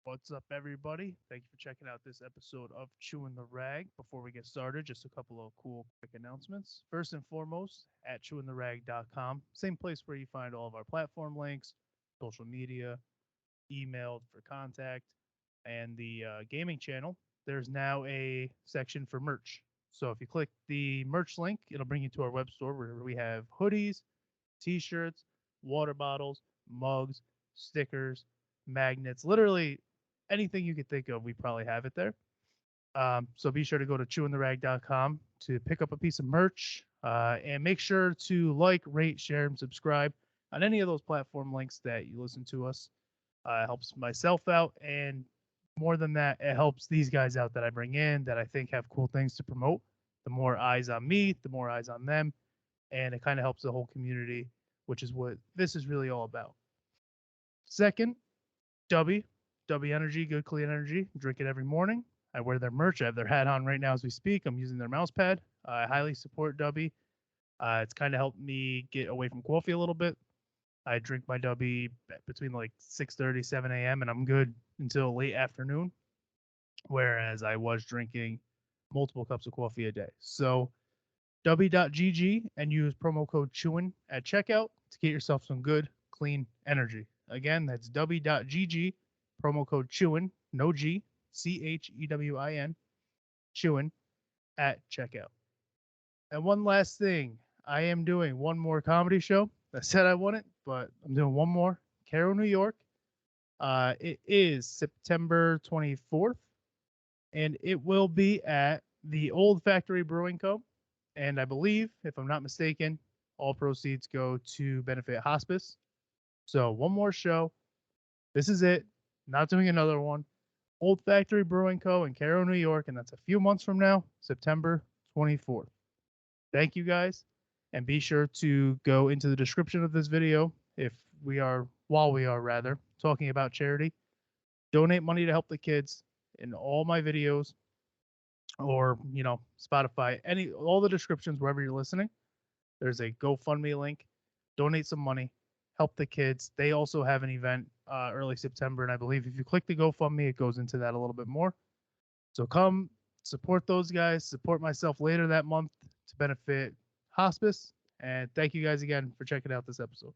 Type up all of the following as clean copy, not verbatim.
What's up, everybody? Thank you for checking out this episode of Chewin' the Rag. Before we get started, just a couple of cool, quick announcements. First and foremost, at chewintherag.com, same place where you find all of our platform links, social media, email for contact, and the gaming channel. There's now a section for merch. So if you click the merch link, it'll bring you to our web store where we have hoodies, t shirts, water bottles, mugs, stickers, magnets, literally anything you could think of, we probably have it there. So be sure to go to chewintherag.com to pick up a piece of merch and make sure to like, rate, share, and subscribe on any of those platform links that you listen to us. It helps myself out, and more than that, it helps these guys out that I bring in that I think have cool things to promote. The more eyes on me, the more eyes on them, and it kind of helps the whole community, which is what this is really all about. Second, Dubby, Dubby Energy, good clean energy. Drink it every morning. I wear their merch. I have their hat on right now as we speak. I'm using their mouse pad. I highly support Dubby. It's kind of helped me get away from coffee a little bit. I drink my Dubby between like 6:30, 7 a.m. and I'm good until late afternoon. Whereas I was drinking multiple cups of coffee a day. So Dubby.gg and use promo code Chewin at checkout to get yourself some good, clean energy. Again, that's Dubby.gg, promo code Chewin, no G, Chewin, Chewin at checkout. And one last thing, I am doing one more comedy show. I said I wouldn't, but I'm doing one more. Cairo, New York. It is September 24th, and it will be at the Old Factory Brewing Co. And I believe, if I'm not mistaken, all proceeds go to benefit hospice. So one more show. This is it. Not doing another one. Old Factory Brewing Co. in Cairo, New York, and that's a few months from now, September 24th. Thank you guys, and be sure to go into the description of this video if while we are rather talking about charity. Donate money to help the kids in all my videos, or Spotify, all the descriptions wherever you're listening. There's a GoFundMe link. Donate some money, help the kids. They also have an event early September, and I believe if you click the GoFundMe, it goes into that a little bit more. So come support those guys, support myself later that month to benefit hospice. And thank you guys again for checking out this episode.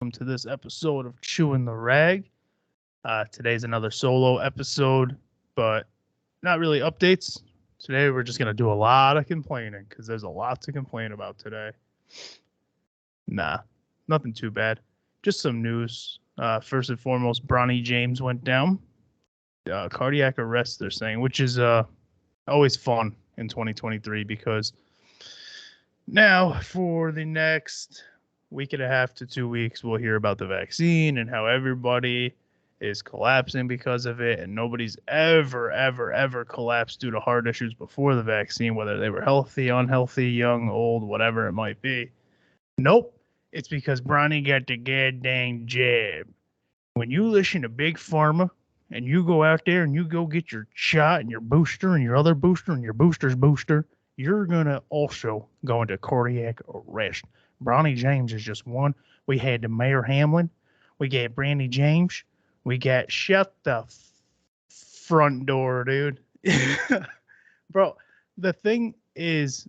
Welcome to this episode of Chewin' the Rag. Today's another solo episode, but not really updates. Today we're just going to do a lot of complaining because there's a lot to complain about today. Nah, nothing too bad. Just some news. First and foremost, Bronny James went down. Cardiac arrest, they're saying, which is always fun in 2023 because now for the next week and a half to 2 weeks, we'll hear about the vaccine and how everybody is collapsing because of it, and nobody's ever collapsed due to heart issues before the vaccine, whether they were healthy, unhealthy, young, old, whatever it might be. Nope, it's because Bronny got the goddamn jab. When you listen to Big Pharma and you go out there and you go get your shot and your booster and your other booster and your booster's booster, you're gonna also go into cardiac arrest. Bronny James is just one. We had the Mayor Hamlin. We got Brandy James. We got shut the front door, dude. Bro, the thing is,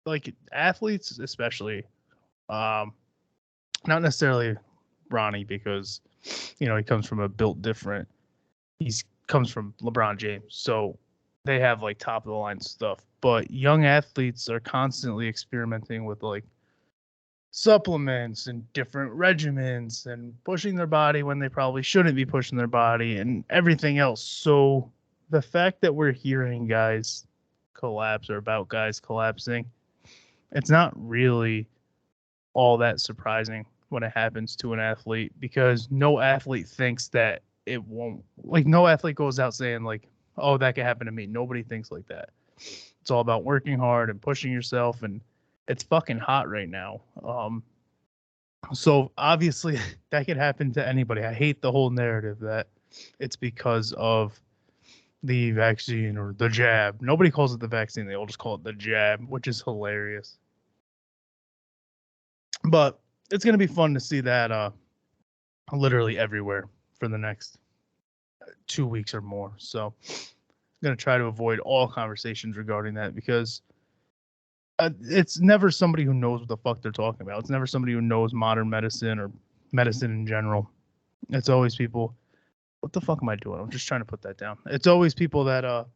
like, athletes especially, not necessarily Bronny because, he comes from a built different. He comes from LeBron James. So they have, like, top-of-the-line stuff. But young athletes are constantly experimenting with, like, supplements and different regimens and pushing their body when they probably shouldn't be pushing their body and everything else. So the fact that we're hearing guys collapse or about guys collapsing, it's not really all that surprising when it happens to an athlete because no athlete thinks that it won't. Like, no athlete goes out saying, like, oh, that could happen to me. Nobody thinks like that. It's all about working hard and pushing yourself, and it's fucking hot right now. So obviously that could happen to anybody. I hate the whole narrative that it's because of the vaccine or the jab. Nobody calls it the vaccine. They all just call it the jab, which is hilarious. But it's going to be fun to see that literally everywhere for the next 2 weeks or more. So I'm going to try to avoid all conversations regarding that because it's never somebody who knows what the fuck they're talking about. It's never somebody who knows modern medicine or medicine in general. It's always people. What the fuck am I doing? I'm just trying to put that down. It's always people that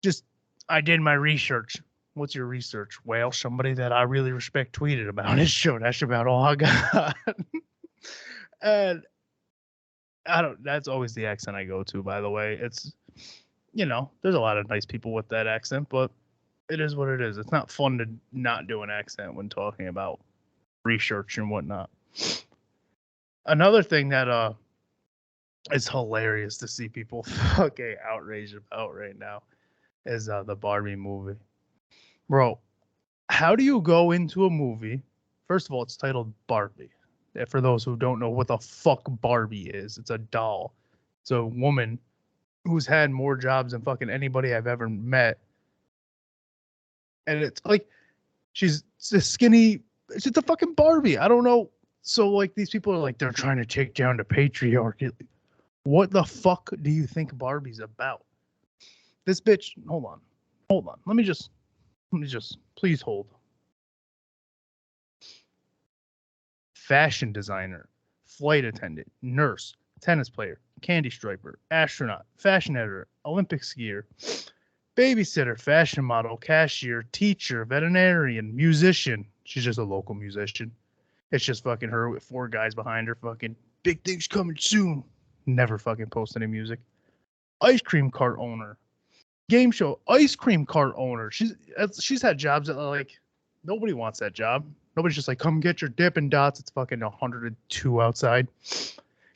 just I did my research. What's your research? Well, somebody that I really respect tweeted about it. Sure, that's about all I got. And I don't. That's always the accent I go to. By the way, it's there's a lot of nice people with that accent, but it is what it is. It's not fun to not do an accent when talking about research and whatnot. Another thing that is hilarious to see people fucking outraged about right now is the Barbie movie. Bro, how do you go into a movie? First of all, it's titled Barbie. For those who don't know what the fuck Barbie is, it's a doll. It's a woman who's had more jobs than fucking anybody I've ever met. And it's like she's a skinny. It's just a fucking Barbie. I don't know. So like these people are like they're trying to take down the patriarchy. What the fuck do you think Barbie's about? This bitch. Hold on. Let me just. Please hold. Fashion designer, flight attendant, nurse, tennis player, candy striper, astronaut, fashion editor, Olympic skier, babysitter, fashion model, cashier, teacher, veterinarian, musician. She's just a local musician. It's just fucking her with 4 guys behind her. Fucking big things coming soon. Never fucking post any music. Ice cream cart owner. Game show ice cream cart owner. She's had jobs that like nobody wants that job. Nobody's just like, come get your Dippin' Dots. It's fucking 102 outside.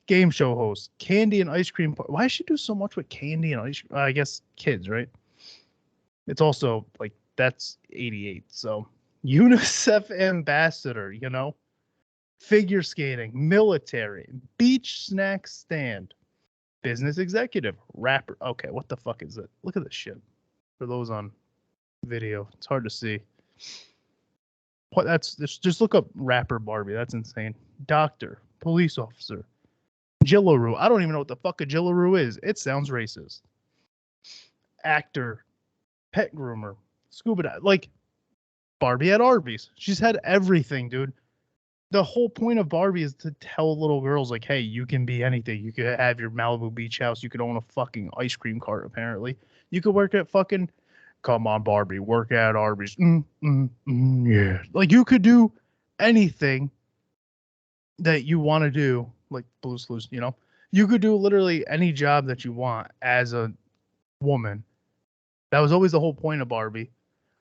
Game show host, candy and ice cream. Why does she do so much with candy and ice cream? I guess kids, right? It's also like that's 88. So UNICEF ambassador, figure skating, military, beach snack stand, business executive, rapper. Okay, what the fuck is it? Look at this shit. For those on video, it's hard to see. What that's just look up rapper Barbie. That's insane. Doctor, police officer, Jillaroo. I don't even know what the fuck a Jillaroo is. It sounds racist. Actor, pet groomer, scuba dive. Like Barbie at Arby's. She's had everything, dude. The whole point of Barbie is to tell little girls like, hey, you can be anything. You could have your Malibu beach house. You could own a fucking ice cream cart. Apparently, you could work at fucking. Come on, Barbie, work at Arby's. Yeah. Like, you could do anything that you want to do, like Blue's Clues, You could do literally any job that you want as a woman. That was always the whole point of Barbie.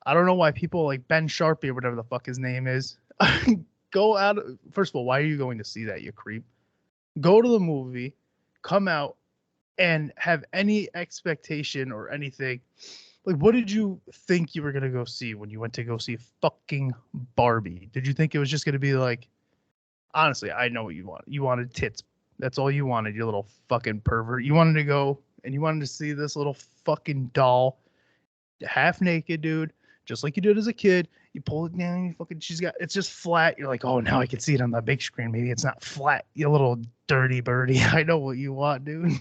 I don't know why people like Ben Sharpie or whatever the fuck his name is go out. First of all, why are you going to see that, you creep? Go to the movie, come out, and have any expectation or anything. Like, what did you think you were going to go see when you went to go see fucking Barbie? Did you think it was just going to be like, honestly, I know what you want. You wanted tits. That's all you wanted, you little fucking pervert. You wanted to go and you wanted to see this little fucking doll, half naked, dude, just like you did as a kid. You pull it down, you fucking, it's just flat. You're like, oh, now I can see it on the big screen. Maybe it's not flat, you little dirty birdie. I know what you want, dude.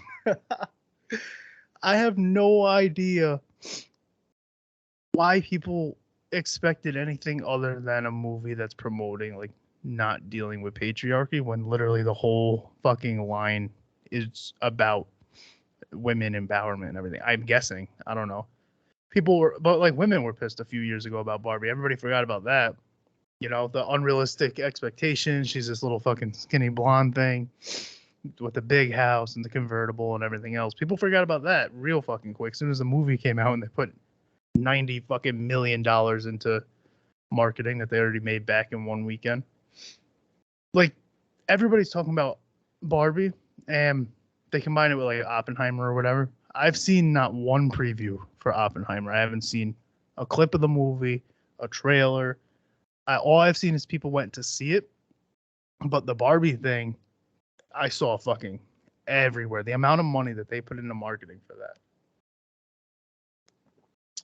I have no idea why people expected anything other than a movie that's promoting like not dealing with patriarchy when literally the whole fucking line is about women empowerment and everything. I'm guessing. I don't know. But like women were pissed a few years ago about Barbie. Everybody forgot about that. The unrealistic expectations. She's this little fucking skinny blonde thing with the big house and the convertible and everything else. People forgot about that real fucking quick. As soon as the movie came out and they put $90 fucking million into marketing that they already made back in one weekend. Like, everybody's talking about Barbie and they combine it with like Oppenheimer or whatever. I've seen not one preview for Oppenheimer. I haven't seen a clip of the movie, a trailer. All I've seen is people went to see it. But the Barbie thing, I saw fucking everywhere. The amount of money that they put into marketing for that.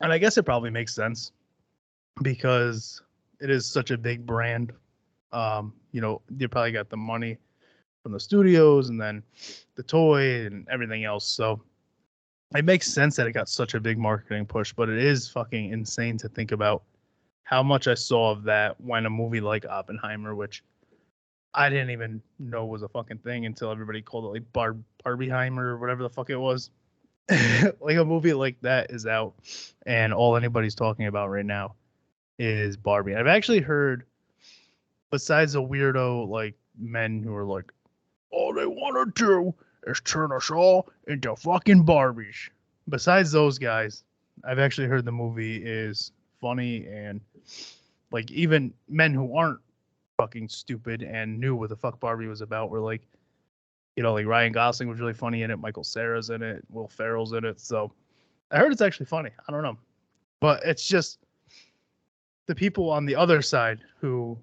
And I guess it probably makes sense because it is such a big brand. You probably got the money from the studios and then the toy and everything else. So it makes sense that it got such a big marketing push, but it is fucking insane to think about how much I saw of that when a movie like Oppenheimer, which I didn't even know was a fucking thing until everybody called it like Barbieheimer or whatever the fuck it was. Like a movie like that is out, and all anybody's talking about right now is Barbie. I've actually heard, besides the weirdo like men who are like, all they want to do is turn us all into fucking Barbies. Besides those guys, I've actually heard the movie is funny, and like even men who aren't fucking stupid and knew what the fuck Barbie was about were like, like Ryan Gosling was really funny in it, Michael Cera's in it, Will Ferrell's in it. So I heard it's actually funny. I don't know. But it's just the people on the other side who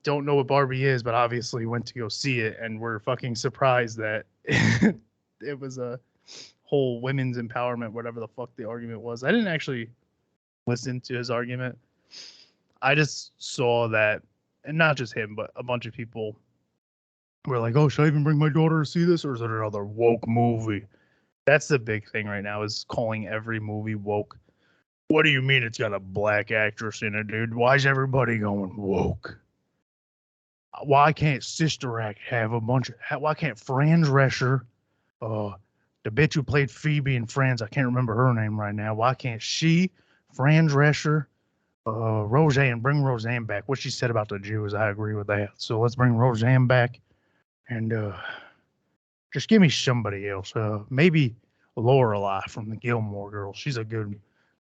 don't know what Barbie is, but obviously went to go see it and were fucking surprised that it was a whole women's empowerment, whatever the fuck the argument was. I didn't actually listen to his argument. I just saw that, and not just him, but a bunch of people were like, oh, should I even bring my daughter to see this, or is it another woke movie? That's the big thing right now, is calling every movie woke. What do you mean it's got a black actress in it, dude? Why is everybody going woke? Why can't Sister Act have a bunch of... Why can't Fran Drescher, the bitch who played Phoebe in Friends, I can't remember her name right now. Why can't she, Fran Drescher, Roseanne, bring Roseanne back? What she said about the Jews, I agree with that. So let's bring Roseanne back. And just give me somebody else. Maybe Lorelai from the Gilmore Girls. She's a good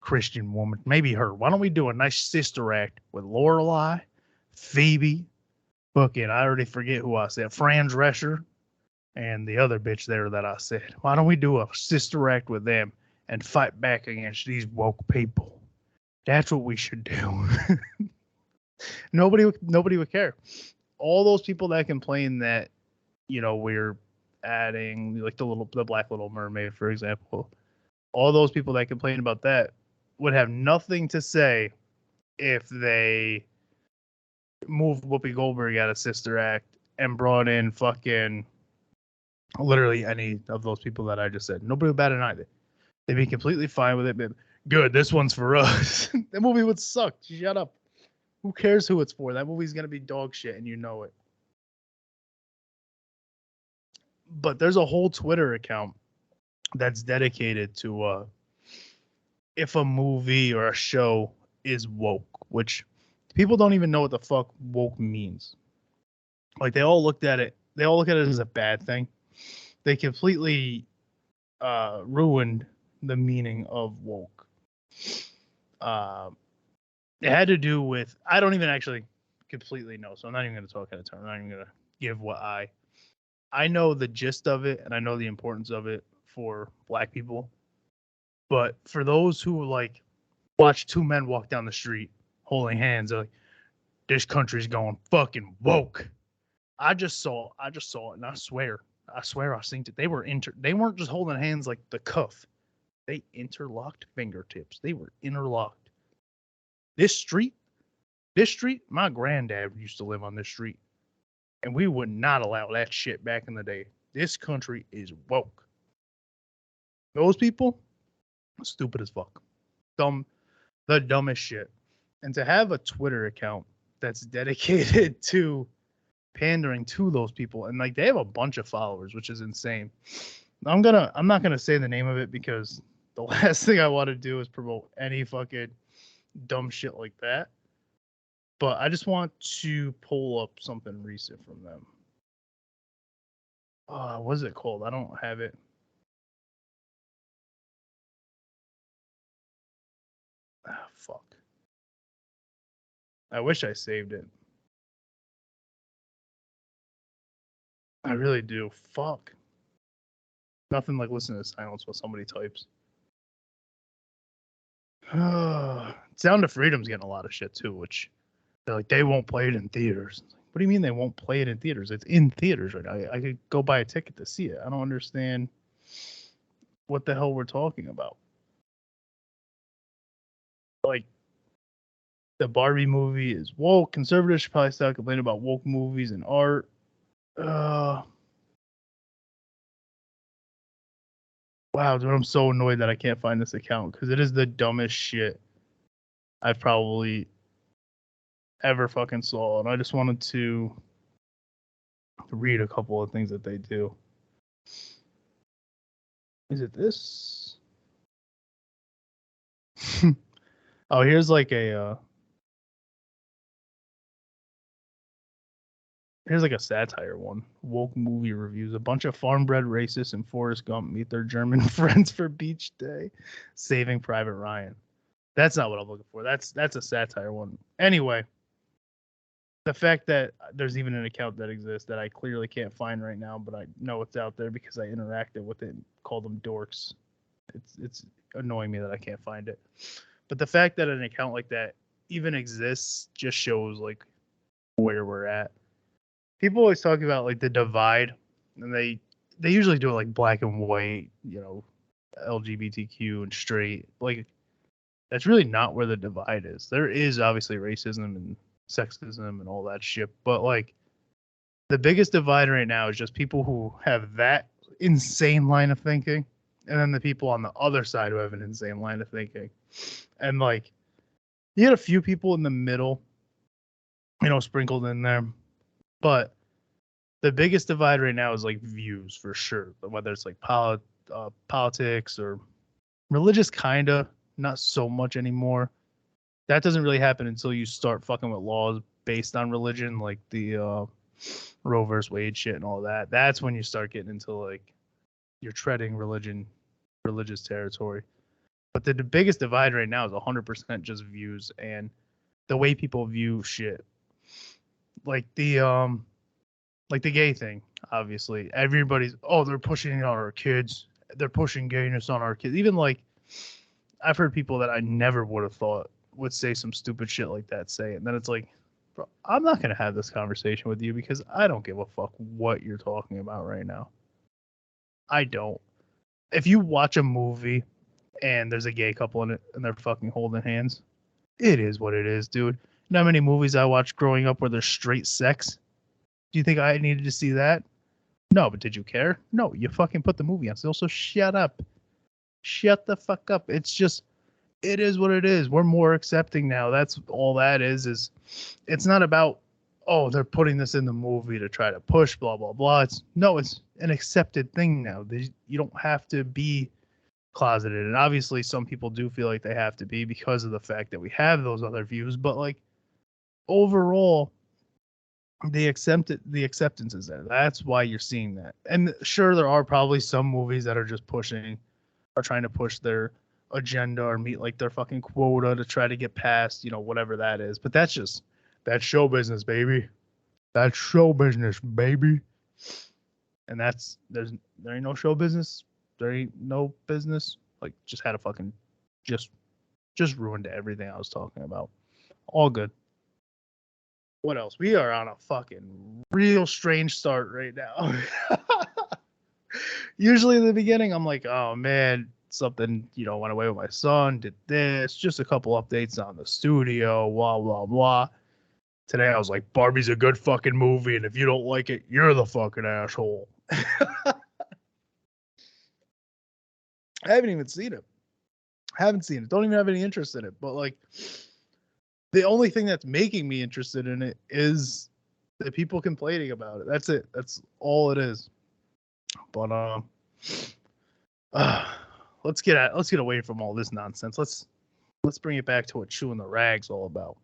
Christian woman. Maybe her. Why don't we do a nice sister act with Lorelai, Phoebe, fucking, I already forget who I said, Fran Drescher, and the other bitch there that I said. Why don't we do a sister act with them and fight back against these woke people? That's what we should do. Nobody would care. All those people that complain that, we're adding like the Black Little Mermaid, for example. All those people that complain about that would have nothing to say if they moved Whoopi Goldberg out of Sister Act and brought in fucking literally any of those people that I just said. Nobody would bat an eye. They'd be completely fine with it. But good, this one's for us. That movie would suck. Shut up. Who cares who it's for? That movie's gonna be dog shit, and you know it. But there's a whole Twitter account that's dedicated to if a movie or a show is woke, which people don't even know what the fuck woke means. Like they all look at it as a bad thing. They completely ruined the meaning of woke. It had to do with, I don't even actually completely know, so I'm not even going to talk out of turn. I'm not even going to give what I know the gist of it, and I know the importance of it for Black people. But for those who like watch two men walk down the street holding hands, they're like, this country's going fucking woke. I just saw it, and I swear I seen it. They weren't just holding hands like the cuff. They interlocked fingertips. They were interlocked. This street, my granddad used to live on this street. And we would not allow that shit back in the day. This country is woke. Those people, stupid as fuck. The dumbest shit. And to have a Twitter account that's dedicated to pandering to those people, and like they have a bunch of followers, which is insane. I'm not gonna say the name of it because the last thing I want to do is promote any fucking dumb shit like that. But I just want to pull up something recent from them. What is it called? I don't have it. Fuck. I wish I saved it. I really do. Fuck. Nothing like listening to silence while somebody types. Sound of Freedom's getting a lot of shit too, which they're like, they won't play it in theaters. What do you mean they won't play it in theaters? It's in theaters right now. I could go buy a ticket to see it. I don't understand what the hell we're talking about. Like, the Barbie movie is woke. Conservatives should probably stop complaining about woke movies and art. Wow, dude, I'm so annoyed that I can't find this account because it is the dumbest shit I've probably ever fucking saw. And I just wanted to read a couple of things that they do. Is it this? Oh, here's like a satire one. Woke movie reviews. A bunch of farm-bred racists in Forrest Gump meet their German friends for beach day. Saving Private Ryan. That's not what I'm looking for. That's a satire one. Anyway, the fact that there's even an account that exists that I clearly can't find right now, but I know it's out there because I interacted with it and called them dorks. It's annoying me that I can't find it. But the fact that an account like that even exists just shows like where we're at. People always talk about like the divide, and they usually do it like black and white, LGBTQ and straight. Like, that's really not where the divide is. There is obviously racism and sexism and all that shit, but like the biggest divide right now is just people who have that insane line of thinking, and then the people on the other side who have an insane line of thinking. And like, you had a few people in the middle, sprinkled in there. But the biggest divide right now is like views for sure. Whether it's like politics or religious, kinda, not so much anymore. That doesn't really happen until you start fucking with laws based on religion, like the Roe versus Wade shit and all that. That's when you start getting into like you're treading religious territory. But the biggest divide right now is 100% just views and the way people view shit. Like the gay thing, obviously. Everybody's they're pushing it on our kids. They're pushing gayness on our kids. Even like I've heard people that I never would have thought would say some stupid shit like that say it. And then it's like, bro, I'm not gonna have this conversation with you because I don't give a fuck what you're talking about right now. I don't. If you watch a movie and there's a gay couple in it and they're fucking holding hands, it is what it is, dude. You know how many movies I watched growing up where there's straight sex? Do you think I needed to see that? No, but did you care? No, you fucking put the movie on. So shut up. Shut the fuck up. It's just, it is what it is. We're more accepting now. That's all that is it's not about, they're putting this in the movie to try to push, blah, blah, blah. It's an accepted thing now. You don't have to be closeted. And obviously some people do feel like they have to be because of the fact that we have those other views. But like overall, the acceptance is there. That's why you're seeing that. And sure, there are probably some movies that are just trying to push their agenda or meet like their fucking quota to try to get past, whatever that is. But that's show business, baby. That's show business, baby. And there ain't no show business. There ain't no business. Like, just had a fucking just ruined everything I was talking about. All good. What else? We are on a fucking real strange start right now. Usually in the beginning, I'm like, oh man, something, went away with my son, did this, just a couple updates on the studio, blah, blah, blah. Today I was like, Barbie's a good fucking movie, and if you don't like it, you're the fucking asshole. I haven't even seen it. Don't even have any interest in it. But like, the only thing that's making me interested in it is the people complaining about it. That's it. That's all it is. But let's get away from all this nonsense. Let's bring it back to what Chewin' the Rag's all about.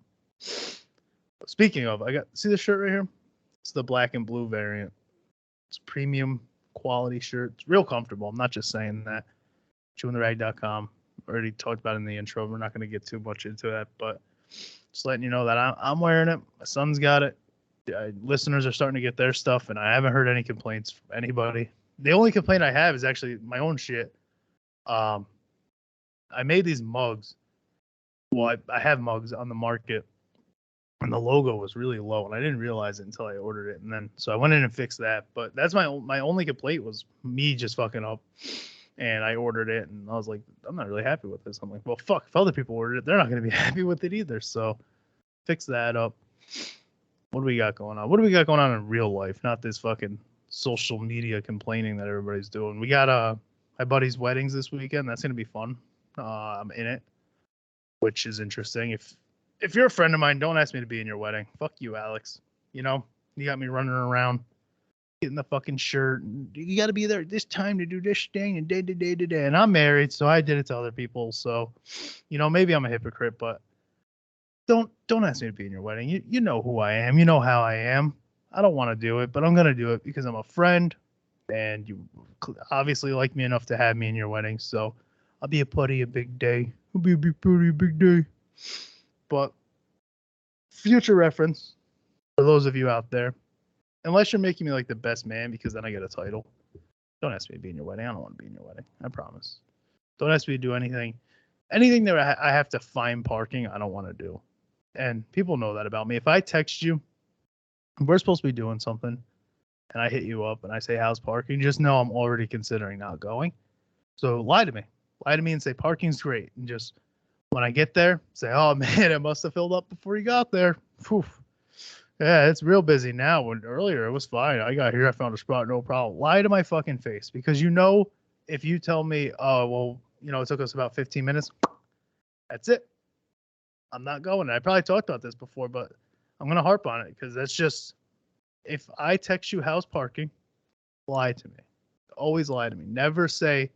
Speaking of, see this shirt right here? It's the black and blue variant. It's premium quality shirt. It's real comfortable. I'm not just saying that. ChewinTheRag.com. Already talked about it in the intro. We're not going to get too much into that, but just letting you know that I'm wearing it. My son's got it. Listeners are starting to get their stuff, and I haven't heard any complaints from anybody. The only complaint I have is actually my own shit. I made these mugs. Well, I have mugs on the market. and the logo was really low, and I didn't realize it until I ordered it, and then so I went in and fixed that. But that's my only complaint was me just fucking up, and I ordered it, and I was like, I'm not really happy with this. I'm like, well, fuck, if other people ordered it, they're not gonna be happy with it either. So fix that up. What do we got going on? What do we got going on in real life? Not this fucking social media complaining that everybody's doing. We got my buddy's weddings this weekend. That's gonna be fun. I'm in it, which is interesting. If you're a friend of mine, don't ask me to be in your wedding. Fuck you, Alex. You know, you got me running around, getting the fucking shirt. You got to be there at this time to do this thing and day. And I'm married, so I did it to other people. So, you know, maybe I'm a hypocrite, but don't ask me to be in your wedding. You know who I am. You know how I am. I don't want to do it, but I'm gonna do it because I'm a friend, and you obviously like me enough to have me in your wedding. So I'll be a putty a big day. I'll be a big putty a big day. But future reference for those of you out there, unless you're making me like the best man because then I get a title, don't ask me to be in your wedding. I don't want to be in your wedding. I promise. Don't ask me to do anything. Anything that I have to find parking, I don't want to do. And people know that about me. If I text you, we're supposed to be doing something, and I hit you up and I say, how's parking? Just know I'm already considering not going. So lie to me. Lie to me and say parking's great. And just when I get there, say, oh man, it must have filled up before you got there. Whew. Yeah, it's real busy now. When earlier it was fine. I got here, I found a spot, no problem. Lie to my fucking face, because you know, if you tell me, oh well, you know, it took us about 15 minutes, that's it. I'm not going. I probably talked about this before, but I'm gonna harp on it because that's just, if I text you house parking, lie to me. Always lie to me. Never say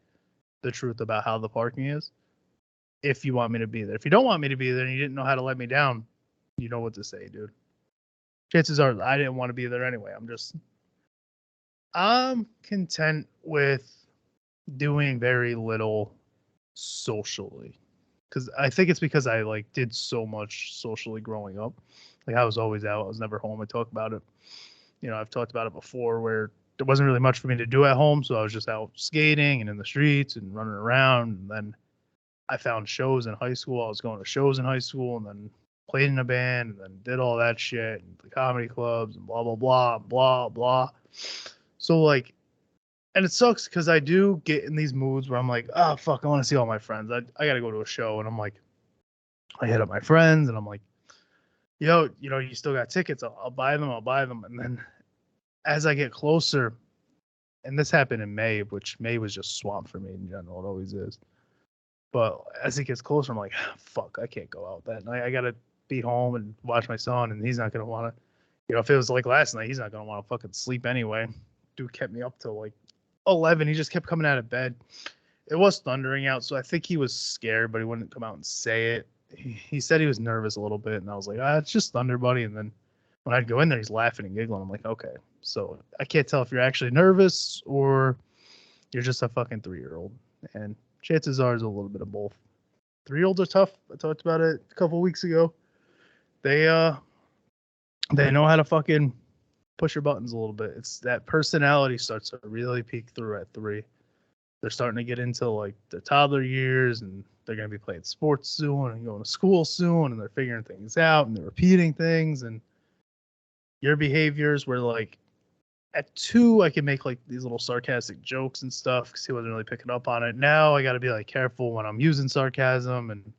the truth about how the parking is. If you want me to be there. If you don't want me to be there and you didn't know how to let me down, you know what to say, dude. Chances are I didn't want to be there anyway. I'm content with doing very little socially. Because I think it's because I like did so much socially growing up. Like I was always out. I was never home. I talk about it. You know, I've talked about it before where there wasn't really much for me to do at home. So I was just out skating and in the streets and running around. And then I found shows in high school. I was going to shows in high school and then played in a band and then did all that shit and the comedy clubs and blah, blah, blah, blah, blah. So like, and it sucks because I do get in these moods where I'm like, oh, fuck, I want to see all my friends. I got to go to a show. And I'm like, I hit up my friends and I'm like, yo, you know, you still got tickets. I'll buy them. I'll buy them. And then as I get closer, and this happened in May, which May was just swamp for me in general. It always is. But as it gets closer, I'm like, fuck, I can't go out that night. I got to be home and watch my son, and he's not going to want to, you know, if it was like last night, he's not going to want to fucking sleep anyway. Dude kept me up till like 11. He just kept coming out of bed. It was thundering out, so I think he was scared, but he wouldn't come out and say it. He said he was nervous a little bit, and I was like, it's just thunder, buddy. And then when I'd go in there, he's laughing and giggling. I'm like, okay. So I can't tell if you're actually nervous or you're just a fucking 3-year-old. And chances are it's a little bit of both. 3-year-olds are tough. I talked about it a couple weeks ago. They know how to fucking push your buttons a little bit. It's that personality starts to really peek through at 3. They're starting to get into like the toddler years, and they're going to be playing sports soon and going to school soon, and they're figuring things out and they're repeating things. And your behaviors were like, at 2, I can make like these little sarcastic jokes and stuff because he wasn't really picking up on it. Now I got to be like careful when I'm using sarcasm and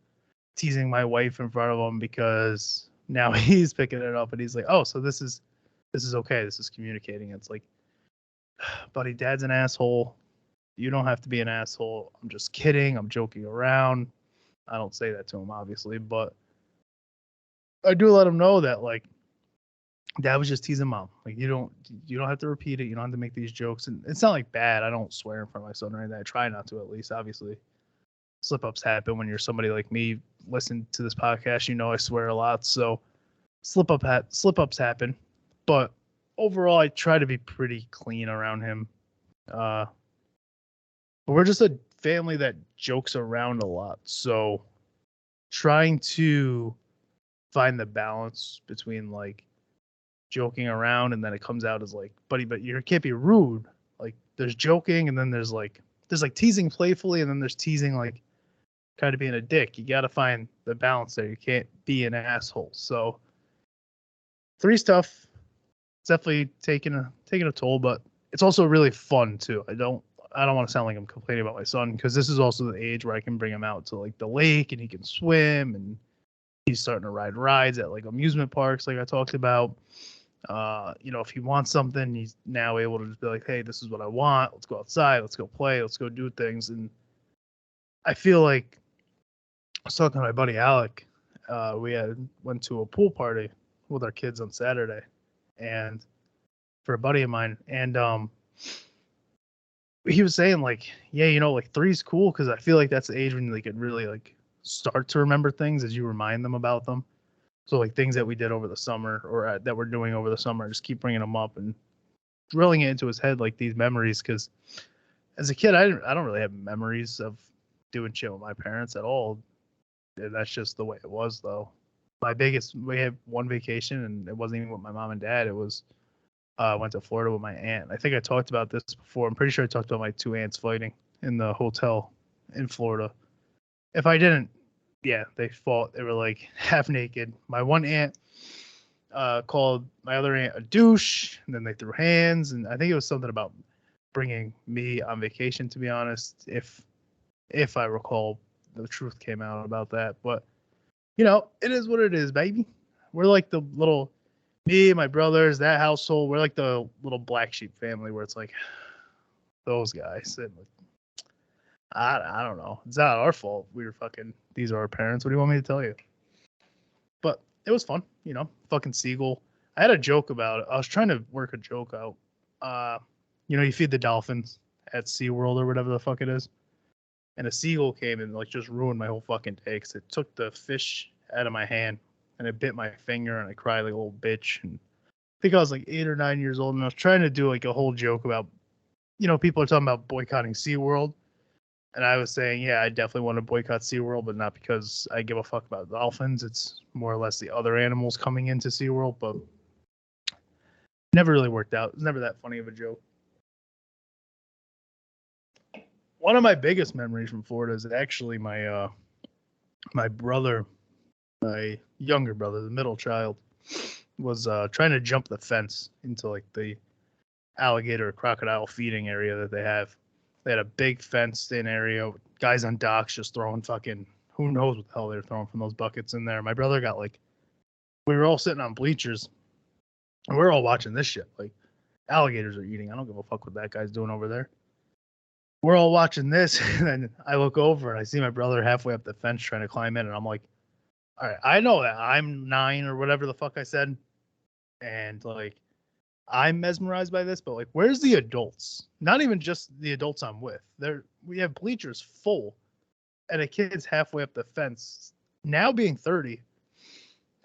teasing my wife in front of him because now he's picking it up and he's like, oh, so this is okay. This is communicating. It's like, buddy, dad's an asshole. You don't have to be an asshole. I'm just kidding. I'm joking around. I don't say that to him, obviously, but I do let him know that like, Dad was just teasing mom. Like you don't have to repeat it. You don't have to make these jokes. And it's not like bad. I don't swear in front of my son or anything. I try not to, at least. Obviously, slip ups happen when you're somebody like me. Listen to this podcast. You know I swear a lot, so slip ups happen. But overall, I try to be pretty clean around him. But we're just a family that jokes around a lot. So trying to find the balance between like joking around and then it comes out as like, buddy, but you can't be rude. Like there's joking and then there's like teasing playfully and then there's teasing like kind of being a dick. You got to find the balance there. You can't be an asshole. So three's tough. It's definitely taking a toll, but it's also really fun too. I don't want to sound like I'm complaining about my son, because this is also the age where I can bring him out to like the lake and he can swim, and he's starting to ride rides at like amusement parks, like I talked about. If he wants something, he's now able to just be like, hey, this is what I want. Let's go outside. Let's go play. Let's go do things. And I feel like I was talking to my buddy Alec. Went to a pool party with our kids on Saturday, and for a buddy of mine, and he was saying like, yeah, like three's cool because I feel like that's the age when they could really like start to remember things as you remind them about them. So like things that we did over the summer or that we're doing over the summer, just keep bringing them up and drilling it into his head, like these memories. Because as a kid, I don't really have memories of doing shit with my parents at all. That's just the way it was, though. We had one vacation, and it wasn't even with my mom and dad. It was went to Florida with my aunt. I think I talked about this before. I'm pretty sure I talked about my two aunts fighting in the hotel in Florida. If I didn't, yeah, they fought. They were like half naked. My one aunt called my other aunt a douche, and then they threw hands. And I think it was something about bringing me on vacation, to be honest, if I recall, the truth came out about that. But it is what it is, baby. We're like the little, me, my brothers, that household. We're like the little black sheep family where it's like those guys. And I don't know. It's not our fault. These are our parents. What do you want me to tell you? But it was fun, fucking seagull. I had a joke about it. I was trying to work a joke out. You feed the dolphins at SeaWorld or whatever the fuck it is. And a seagull came and like just ruined my whole fucking day because it took the fish out of my hand and it bit my finger and I cried like a little bitch. And I think I was like 8 or 9 years old and I was trying to do like a whole joke about, people are talking about boycotting SeaWorld. And I was saying, yeah, I definitely want to boycott SeaWorld, but not because I give a fuck about dolphins. It's more or less the other animals coming into SeaWorld, but never really worked out. It was never that funny of a joke. One of my biggest memories from Florida is actually my brother, my younger brother, the middle child, was trying to jump the fence into like the alligator crocodile feeding area that they have. They had a big fenced in area with guys on docks just throwing fucking, who knows what the hell they were throwing from those buckets in there. My brother got we were all sitting on bleachers and we're all watching this shit. Like, alligators are eating. I don't give a fuck what that guy's doing over there. We're all watching this, and then I look over and I see my brother halfway up the fence trying to climb in, and I'm like, all right, I know that I'm 9 or whatever the fuck I said, and like, I'm mesmerized by this, but like, where's the adults? Not even just the adults I'm with. We have bleachers full, and a kid's halfway up the fence. Now being 30,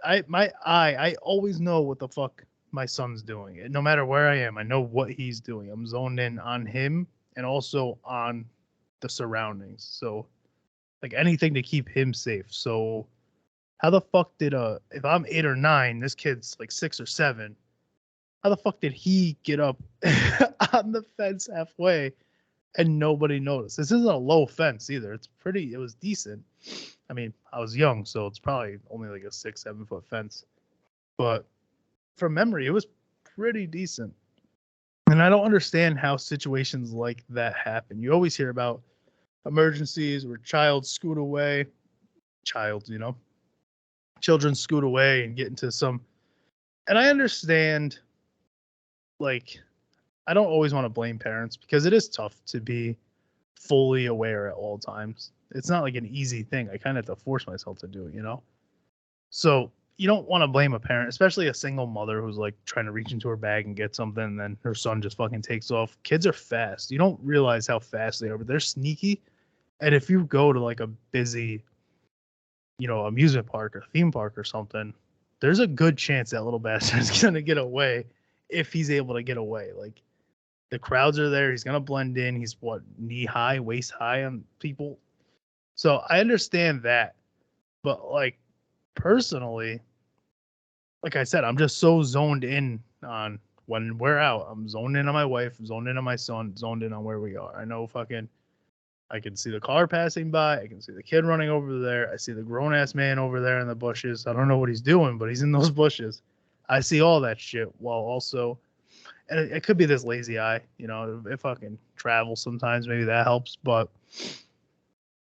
I always know what the fuck my son's doing. No matter where I am, I know what he's doing. I'm zoned in on him and also on the surroundings. So like anything to keep him safe. So how the fuck if I'm 8 or 9, this kid's like 6 or 7, how the fuck did he get up on the fence halfway and nobody noticed? This isn't a low fence either. It was decent. I mean, I was young, so it's probably only like a 6-7 foot fence. But from memory, it was pretty decent. And I don't understand how situations like that happen. You always hear about emergencies where children scoot away and get into some. And I understand, like, I don't always want to blame parents because it is tough to be fully aware at all times. It's not like an easy thing. I kind of have to force myself to do it, So you don't want to blame a parent, especially a single mother who's like trying to reach into her bag and get something, and then her son just fucking takes off. Kids are fast. You don't realize how fast they are, but they're sneaky. And if you go to like a busy, amusement park or theme park or something, there's a good chance that little bastard is going to get away if he's able to get away. Like, the crowds are there. He's going to blend in. He's knee high, waist high on people. So I understand that. But like, personally, like I said, I'm just so zoned in on when we're out. I'm zoned in on my wife, zoned in on my son, zoned in on where we are. I know I can see the car passing by. I can see the kid running over there. I see the grown-ass man over there in the bushes. I don't know what he's doing, but he's in those bushes. I see all that shit while also, and it could be this lazy eye, you know, if I can travel sometimes, maybe that helps. But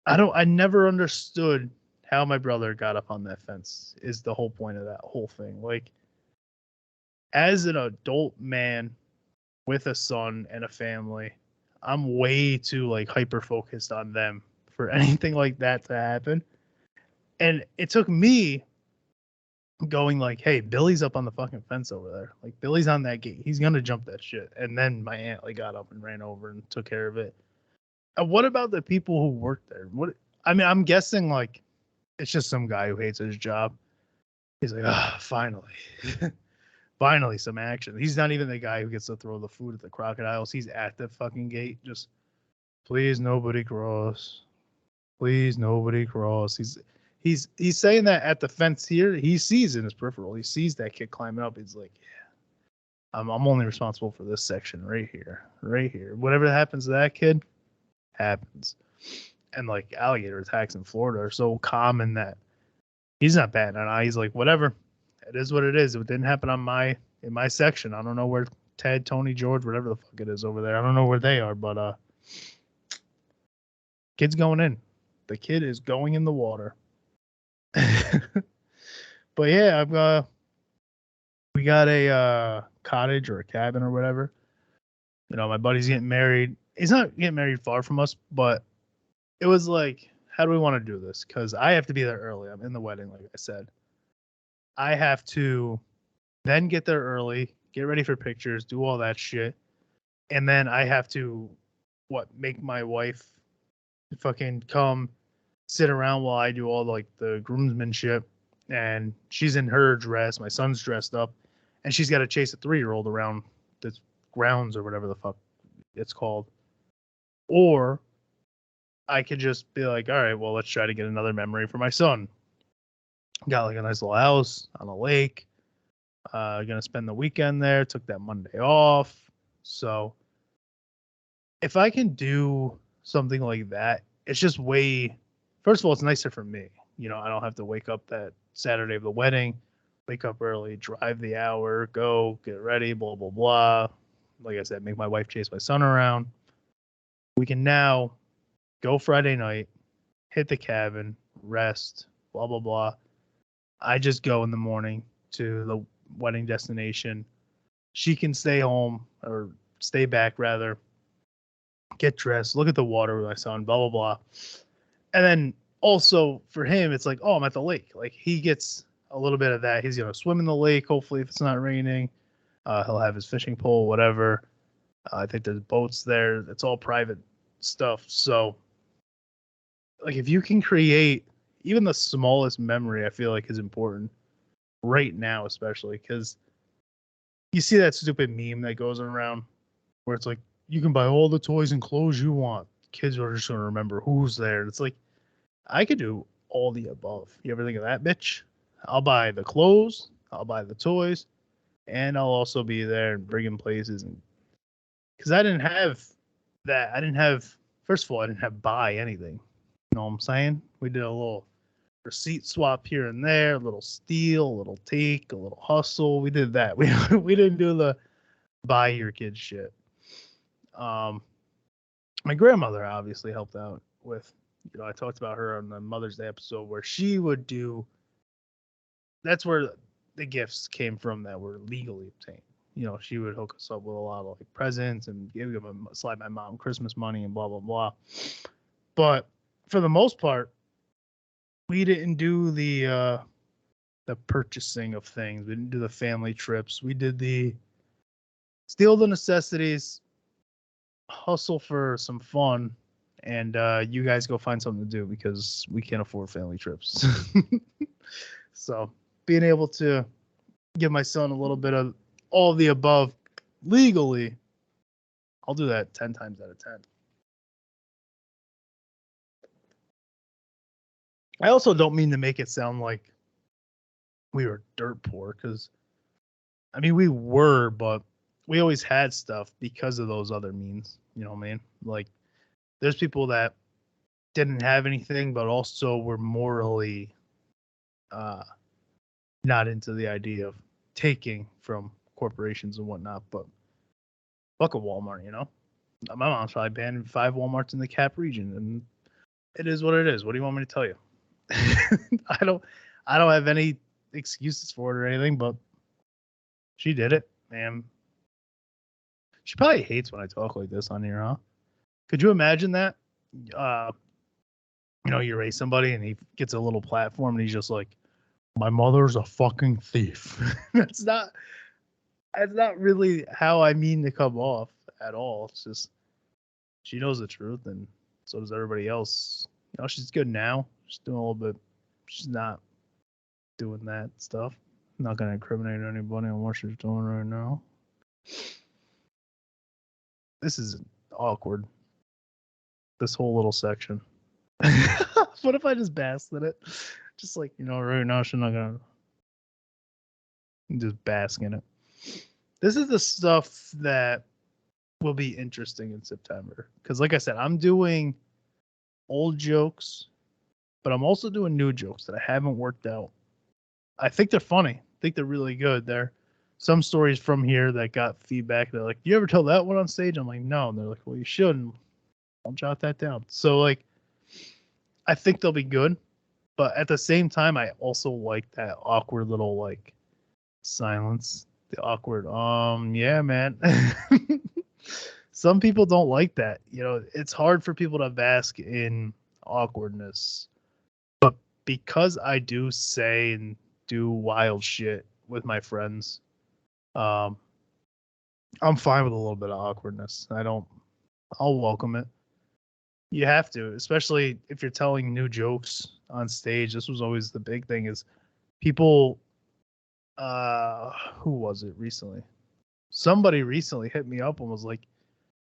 I never understood how my brother got up on that fence is the whole point of that whole thing. Like, as an adult man with a son and a family, I'm way too like hyper focused on them for anything like that to happen. And it took me going like, "Hey, Billy's up on the fucking fence over there. Like Billy's on that gate. He's gonna jump that shit." And then my aunt like got up and ran over and took care of it. What about the people who work there? What I mean, I'm guessing like it's just some guy who hates his job. He's like, ah, finally, finally some action. He's not even the guy who gets to throw the food at the crocodiles. He's at the fucking gate, just please nobody cross. Please nobody cross. He's saying that at the fence here. He sees in his peripheral. He sees that kid climbing up. He's like, yeah, I'm only responsible for this section right here, right here. Whatever happens to that kid, happens. And like alligator attacks in Florida are so common that he's not batting an eye. He's like, whatever, it is what it is. It didn't happen in my section. I don't know where Ted, Tony, George, whatever the fuck it is over there. I don't know where they are, but kid's going in. The kid is going in the water. But yeah, we got a cottage or a cabin or whatever. You know, my buddy's getting married. He's not getting married far from us, but it was like, how do we want to do this? Because I have to be there early. I'm in the wedding, like I said. I have to then get there early, get ready for pictures, do all that shit. And then I have to, make my wife fucking come sit around while I do all like the groomsmanship. And she's in her dress, my son's dressed up, and she's got to chase a 3-year-old around the grounds or whatever the fuck it's called. Or I could just be like, all right, well, let's try to get another memory for my son. Got like a nice little house on a lake. Gonna spend the weekend there. Took that Monday off. So if I can do something like that, it's just way. First of all, it's nicer for me. You know, I don't have to wake up that Saturday of the wedding, wake up early, drive the hour, go get ready, blah blah blah. Like I said, make my wife chase my son around. We can now go Friday night, hit the cabin, rest, blah blah blah. I just go in the morning to the wedding destination. She can stay home or stay back rather, get dressed, look at the water with my son, blah blah blah. And then also for him, it's like, oh, I'm at the lake. Like he gets a little bit of that. He's gonna swim in the lake. Hopefully, if it's not raining, he'll have his fishing pole, whatever. I think there's boats there. It's all private stuff. So, like, if you can create even the smallest memory, I feel like is important right now, especially because you see that stupid meme that goes around where it's like you can buy all the toys and clothes you want. Kids are just gonna remember who's there. It's like I could do all the above. You ever think of that, bitch? I'll buy the clothes, I'll buy the toys, and I'll also be there and bring in places. And because I didn't have that, I didn't have. First of all, I didn't have buy anything. You know what I'm saying? We did a little receipt swap here and there, a little steal, a little take, a little hustle. We did that. We didn't do the buy your kids shit. My grandmother obviously helped out with, you know, I talked about her on the Mother's Day episode where she would do. That's where the gifts came from that were legally obtained. You know, she would hook us up with a lot of like presents and give them slide my mom Christmas money and blah blah blah. But for the most part, we didn't do the purchasing of things. We didn't do the family trips. We did the steal the necessities, hustle for some fun, and you guys go find something to do because we can't afford family trips. So being able to give my son a little bit of all of the above legally, I'll do that 10 times out of 10. I also don't mean to make it sound like we were dirt poor because, I mean, we were, but we always had stuff because of those other means. You know what I mean? Like, there's people that didn't have anything, but also were morally not into the idea of taking from corporations and whatnot, but fuck a Walmart, you know. My mom's probably banned 5 Walmarts in the Cap region, and it is what it is. What do you want me to tell you? I don't have any excuses for it or anything, but she did it, man. She probably hates when I talk like this on here, huh? Could you imagine that? You know, you raise somebody and he gets a little platform and he's just like, my mother's a fucking thief. That's not really how I mean to come off at all. It's just she knows the truth and so does everybody else. You know, she's good now. She's doing a little bit. She's not doing that stuff. I'm not gonna incriminate anybody on what she's doing right now. This is awkward. This whole little section. What if I just basked in it? Just like, you know, right now she's not gonna just bask in it. This is the stuff that will be interesting in September. Because like I said, I'm doing old jokes, but I'm also doing new jokes that I haven't worked out. I think they're funny. I think they're really good. There some stories from here that got feedback. They're like, you ever tell that one on stage? I'm like, no. And they're like, well, you shouldn't. I'll jot that down. So like, I think they'll be good. But at the same time, I also like that awkward little like silence. The awkward, yeah, man. Some people don't like that. You know, it's hard for people to bask in awkwardness. But because I do say and do wild shit with my friends, I'm fine with a little bit of awkwardness. I'll welcome it. You have to, especially if you're telling new jokes on stage. This was always the big thing is people, who was it recently? Somebody recently hit me up and was like,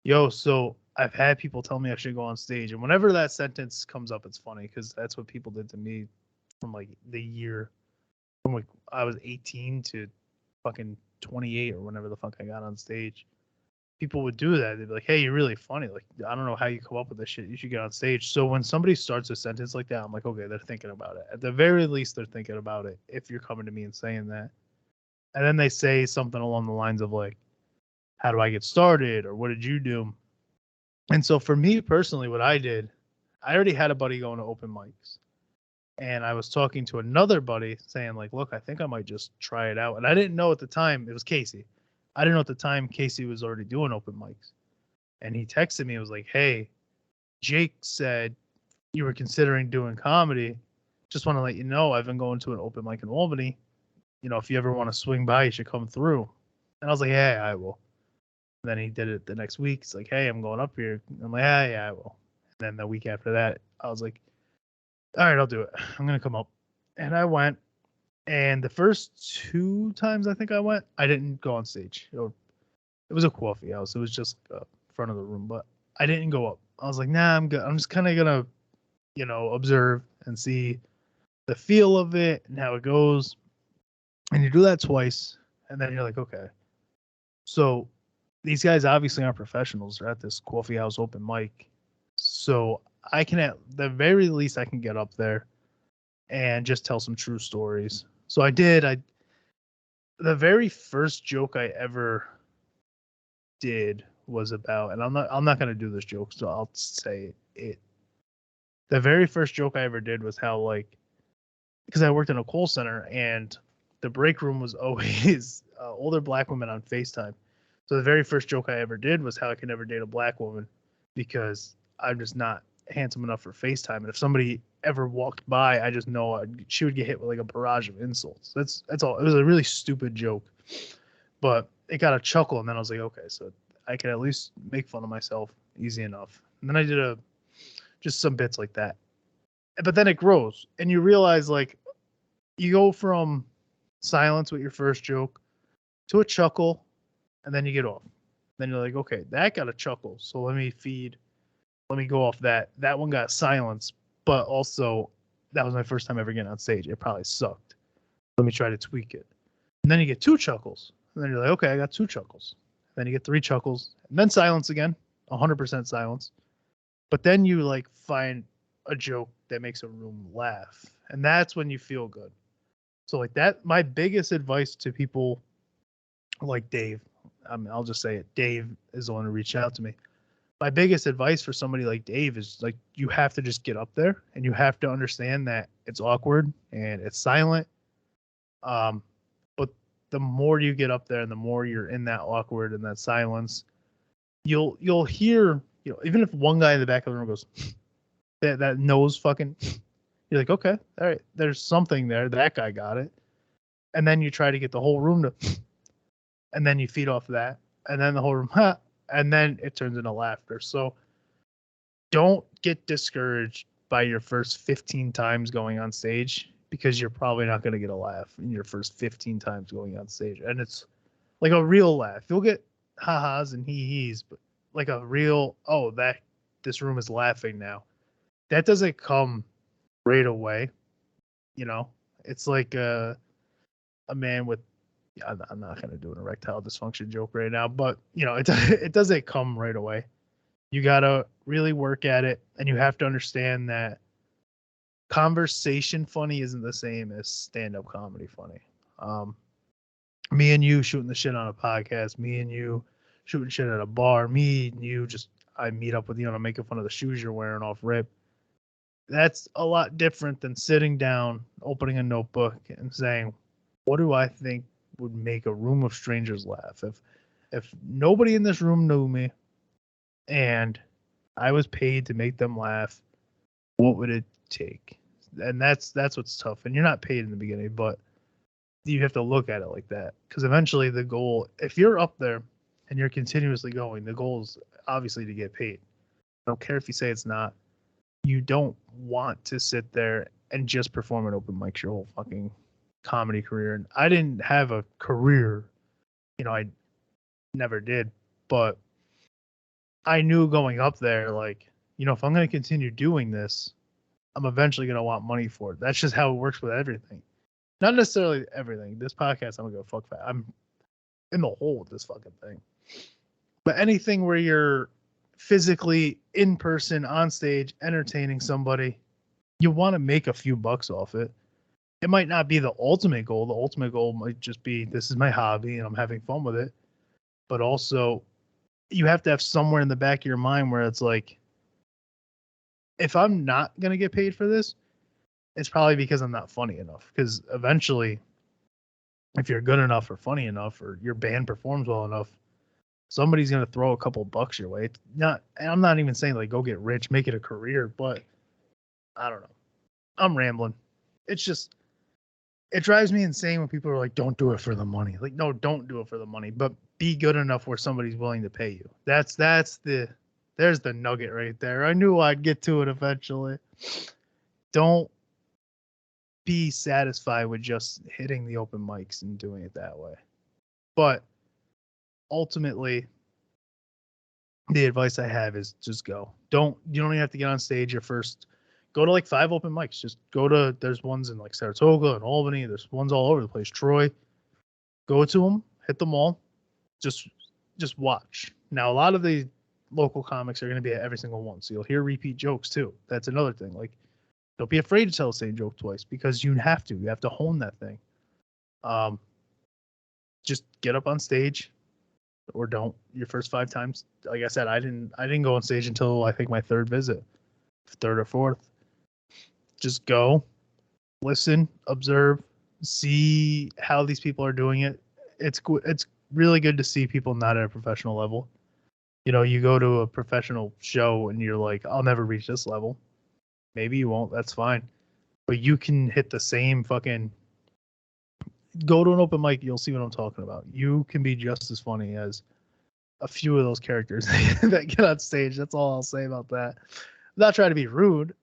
yo, so I've had people tell me I should go on stage. And whenever that sentence comes up, it's funny because that's what people did to me from like the year from like I was 18 to fucking 28 or whenever the fuck I got on stage. People would do that. They'd be like, hey, you're really funny. Like, I don't know how you come up with this shit. You should get on stage. So when somebody starts a sentence like that, I'm like, okay, they're thinking about it. At the very least, they're thinking about it if you're coming to me and saying that. And then they say something along the lines of like, how do I get started? Or what did you do? And so for me personally, what I did, I already had a buddy going to open mics. And I was talking to another buddy saying like, look, I think I might just try it out. And I didn't know at the time, it was Casey. I didn't know at the time Casey was already doing open mics. And he texted me, it was like, hey, Jake said you were considering doing comedy. Just want to let you know I've been going to an open mic in Albany. You know, if you ever want to swing by, you should come through. And I was like, yeah, I will. And then he did it the next week. He's like, hey, I'm going up here. I'm like, yeah, I will. And then the week after that, I was like, all right, I'll do it. I'm going to come up. And I went. And the first 2 times I think I went, I didn't go on stage. It was a coffee house. It was just front of the room, but I didn't go up. I was like, nah, I'm good. I'm just kind of going to, you know, observe and see the feel of it and how it goes. And you do that twice. And then you're like, okay. So these guys obviously aren't professionals. They're at this coffee house open mic. So I can, at the very least, I can get up there and just tell some true stories. So I did. The very first joke I ever did was about, and I'm not gonna do this joke, so I'll say it. The very first joke I ever did was how, like, because I worked in a call center and the break room was always older black women on FaceTime. So the very first joke I ever did was how I could never date a black woman because I'm just not handsome enough for FaceTime. And if somebody ever walked by, I just know she would get hit with like a barrage of insults. That's all. It was a really stupid joke, but it got a chuckle. And then I was like, okay, so I can at least make fun of myself easy enough. And then I did just some bits like that. But then it grows and you realize like you go from silence with your first joke to a chuckle and then you get off. Then you're like, okay, that got a chuckle. So let me go off that. That one got silence, but also that was my first time ever getting on stage. It probably sucked. Let me try to tweak it. And then you get 2 chuckles. And then you're like, okay, I got 2 chuckles. Then you get 3 chuckles. And then silence again, 100% silence. But then you like find a joke that makes a room laugh. And that's when you feel good. So like that, my biggest advice to people like Dave, I'll just say it. Dave is the one who reached out to me. My biggest advice for somebody like Dave is like you have to just get up there and you have to understand that it's awkward and it's silent. But the more you get up there and the more you're in that awkward and that silence, you'll hear, even if one guy in the back of the room goes that knows fucking, you're like, okay, all right, there's something there. That guy got it. And then you try to get the whole room to, and then you feed off that, and then the whole room, and then it turns into laughter. So don't get discouraged by your first 15 times going on stage because you're probably not going to get a laugh in your first 15 times going on stage. And it's like a real laugh. You'll get ha-has and hee-hees, but like a real, oh, that this room is laughing now. That doesn't come right away. It's like a man with, I'm not going to do an erectile dysfunction joke right now, but it doesn't come right away. You got to really work at it, and you have to understand that conversation funny isn't the same as stand-up comedy funny. Me and you shooting the shit on a podcast, me and you shooting shit at a bar, me and you I meet up with you and I'm making fun of the shoes you're wearing off rip. That's a lot different than sitting down, opening a notebook and saying, what do I think would make a room of strangers laugh? If nobody in this room knew me and I was paid to make them laugh, what would it take? And that's what's tough. And you're not paid in the beginning, but you have to look at it like that. Because eventually the goal, if you're up there and you're continuously going, the goal is obviously to get paid. I don't care if you say it's not. You don't want to sit there and just perform at open mics your whole fucking comedy career. And I didn't have a career, I never did, but I knew going up there, like, if I'm going to continue doing this, I'm eventually going to want money for it. That's just how it works with everything. Not necessarily everything. This podcast, I'm going to go fuck fat. I'm in the hole with this fucking thing. But anything where you're physically in person on stage entertaining somebody, you want to make a few bucks off it. It might not be the ultimate goal. The ultimate goal might just be, this is my hobby and I'm having fun with it. But also, you have to have somewhere in the back of your mind where it's like, if I'm not going to get paid for this, it's probably because I'm not funny enough. Because eventually, if you're good enough or funny enough or your band performs well enough, somebody's going to throw a couple bucks your way. I'm not even saying like go get rich, make it a career, but I don't know. I'm rambling. It's just, it drives me insane when people are like, don't do it for the money. Like, no, don't do it for the money, but be good enough where somebody's willing to pay you. There's the nugget right there. I knew I'd get to it eventually. Don't be satisfied with just hitting the open mics and doing it that way. But ultimately, the advice I have is just go. You don't even have to get on stage your first. Go to like 5 open mics. Just go to, there's ones in like Saratoga and Albany. There's ones all over the place. Troy. Go to them, hit them all. Just watch. Now, a lot of the local comics are going to be at every single one. So you'll hear repeat jokes too. That's another thing. Like, don't be afraid to tell the same joke twice because you have to. You have to hone that thing. Just get up on stage or don't your first 5 times. Like I said, I didn't go on stage until I think my 3rd visit, 3rd or 4th. Just go, listen, observe, see how these people are doing it. It's really good to see people not at a professional level. You go to a professional show and you're like, I'll never reach this level. Maybe you won't. That's fine. But you can hit the same fucking. Go to an open mic. You'll see what I'm talking about. You can be just as funny as a few of those characters that get on stage. That's all I'll say about that. I'm not trying to be rude.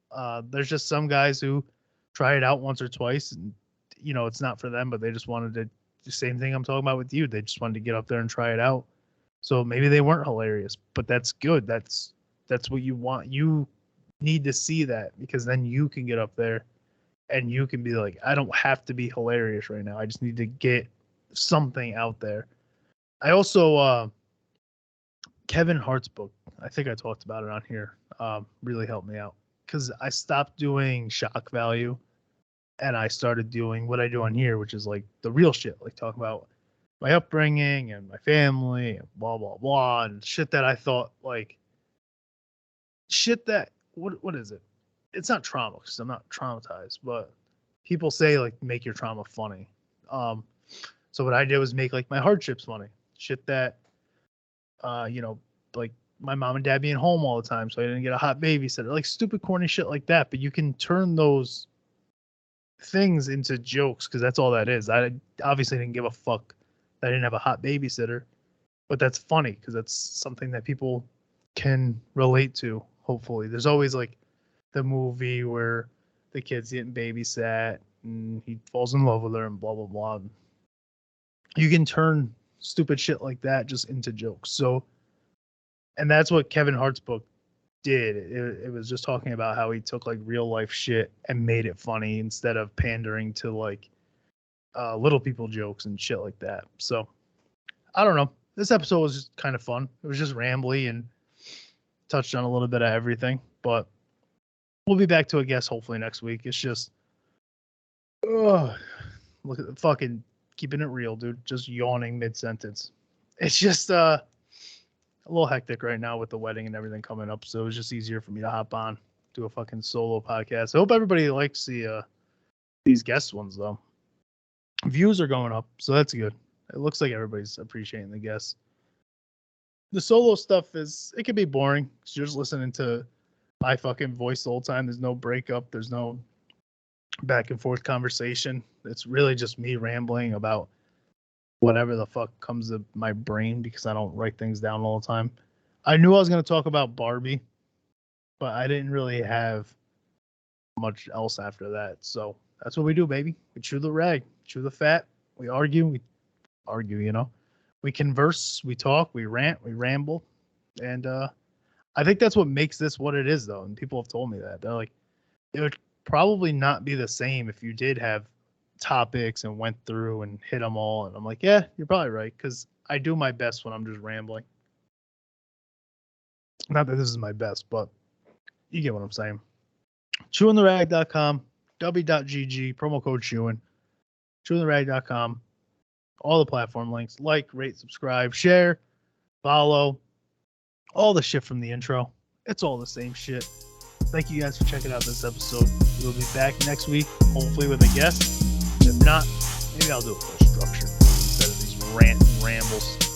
There's just some guys who try it out once or twice and, it's not for them, but they just wanted to, the same thing I'm talking about with you. They just wanted to get up there and try it out. So maybe they weren't hilarious, but that's good. That's what you want. You need to see that because then you can get up there and you can be like, I don't have to be hilarious right now. I just need to get something out there. I also, Kevin Hart's book, I think I talked about it on here, really helped me out because I stopped doing shock value and I started doing what I do on here, which is like the real shit, like talking about my upbringing and my family and blah blah blah and shit that I thought like shit that what is it? It's not trauma because I'm not traumatized, but people say like make your trauma funny. So what I did was make like my hardships funny, shit that like my mom and dad being home all the time, so I didn't get a hot babysitter, like stupid corny shit like that. But you can turn those things into jokes because that's all that is. I obviously didn't give a fuck that I didn't have a hot babysitter, but that's funny because that's something that people can relate to. Hopefully, there's always like the movie where the kid's getting babysat and he falls in love with her and blah blah blah. You can turn stupid shit like that just into jokes. So, and that's what Kevin Hart's book did. It was just talking about how he took like real life shit and made it funny instead of pandering to like little people jokes and shit like that. So I don't know. This episode was just kind of fun. It was just rambly and touched on a little bit of everything, but we'll be back to a guest hopefully next week. It's just, look at the fucking keeping it real, dude. Just yawning mid-sentence. It's just a little hectic right now with the wedding and everything coming up, so it's just easier for me to hop on, do a fucking solo podcast. I hope everybody likes these guest ones though. Views are going up, so that's good. It looks like everybody's appreciating the guests. The solo stuff it can be boring because you're just listening to my fucking voice the whole time. There's no breakup. There's no back and forth conversation. It's really just me rambling about whatever the fuck comes to my brain because I don't write things down all the time. I knew I was going to talk about Barbie, but I didn't really have much else after that. So that's what we do, baby. We chew the rag, chew the fat. We argue, we converse, we talk, we rant, we ramble. And I think that's what makes this what it is, though. And people have told me that. They're like, it would probably not be the same if you did have topics and went through and hit them all. And I'm like, yeah, you're probably right, because I do my best when I'm just rambling. Not that this is my best, but you get what I'm saying. ChewinTheRag.com, w.gg, promo code Chewin. ChewinTheRag.com. All the platform links. Like, rate, subscribe, share, follow. All the shit from the intro. It's all the same shit. Thank you guys for checking out this episode. We'll be back next week, hopefully with a guest. If not, maybe I'll do a full structure instead of these rant and rambles.